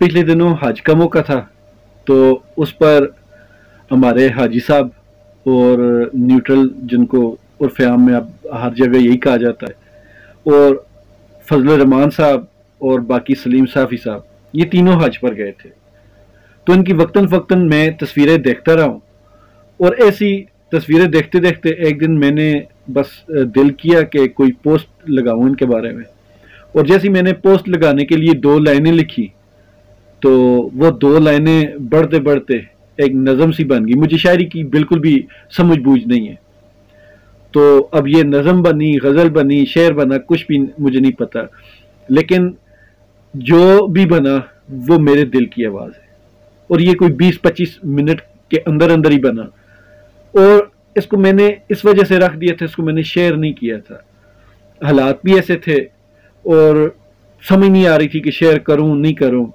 पिछले दिनों हज का मौका था, तो उस पर हमारे हाजी साहब और न्यूट्रल, जिनको उर्फ़ आम में अब हर जगह यही कहा जाता है, और फजल रहमान साहब और बाकी सलीम साफ़ी साहब, ये तीनों हज पर गए थे। तो इनकी वक्तन फ़क्तन मैं तस्वीरें देखता रहा हूँ, और ऐसी तस्वीरें देखते देखते एक दिन मैंने बस दिल किया कि कोई पोस्ट लगाऊं इनके बारे में। और जैसी मैंने पोस्ट लगाने के लिए 2 लाइनें लिखी, तो वो 2 लाइनें बढ़ते बढ़ते एक नज़म सी बन गई। मुझे शायरी की बिल्कुल भी समझ बूझ नहीं है, तो अब ये नज़म बनी, गज़ल बनी, शेर बना, कुछ भी मुझे नहीं पता, लेकिन जो भी बना वो मेरे दिल की आवाज़ है। और ये कोई 20-25 मिनट के अंदर अंदर ही बना, और इसको मैंने इस वजह से रख दिया था, इसको मैंने शेयर नहीं किया था। हालात भी ऐसे थे और समझ नहीं आ रही थी कि शेयर करूं नहीं करूं,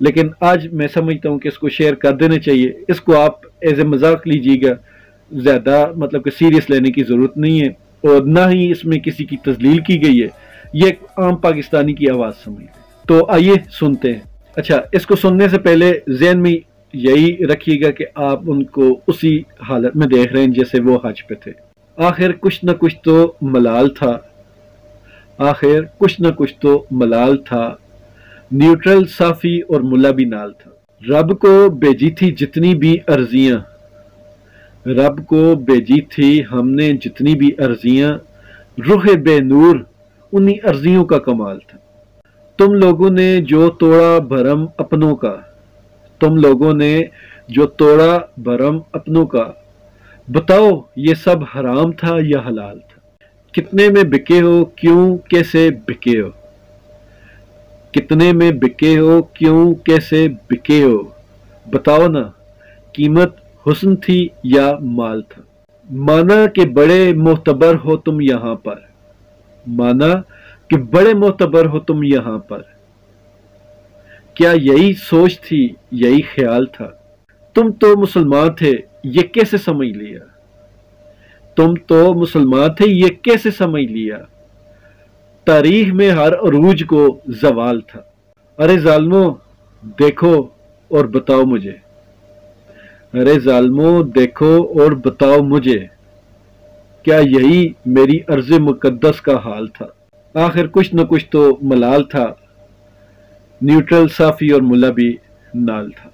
लेकिन आज मैं समझता हूं कि इसको शेयर कर देना चाहिए। इसको आप एज ए मजाक लीजिएगा, ज़्यादा मतलब कि सीरियस लेने की ज़रूरत नहीं है, और ना ही इसमें किसी की तजलील की गई है। ये एक आम पाकिस्तानी की आवाज़ समझ लें। तो आइए सुनते हैं। अच्छा, इसको सुनने से पहले ज़हन में यही रखिएगा कि आप उनको उसी हालत में देख रहे हैं जैसे वो हज पे थे। आखिर कुछ न कुछ तो मलाल था, आखिर कुछ न कुछ तो मलाल था, न्यूट्रल साफ़ी और मुल्ला भी नाल था। रब को भेजी थी जितनी भी अर्जियां, रब को भेजी थी हमने जितनी भी अर्जियां, रूह बेनूर उन्हीं अर्जियों का कमाल था। तुम लोगों ने जो तोड़ा भरम अपनों का, तुम लोगों ने जो तोड़ा भरम अपनों का, बताओ ये सब हराम था या हलाल था। कितने में बिके हो, क्यों कैसे बिके हो, कितने में बिके हो, क्यों कैसे बिके हो, बताओ ना, कीमत हुस्न थी या माल था। माना कि बड़े मोहतबर हो तुम यहाँ पर, माना कि बड़े मोहतबर हो तुम यहाँ पर, क्या यही सोच थी, यही ख्याल था। तुम तो मुसलमान थे, ये कैसे समझ लिया, तुम तो मुसलमान थे, ये कैसे समझ लिया। तारीख में हर अरूज को जवाल था। अरे जालिमो देखो और बताओ मुझे, अरे जालिमो देखो और बताओ मुझे, क्या यही मेरी अर्ज़ मुक़द्दस का हाल था। आखिर कुछ न कुछ तो मलाल था, न्यूट्रल साफ़ी और मुल्ला भी नाल था।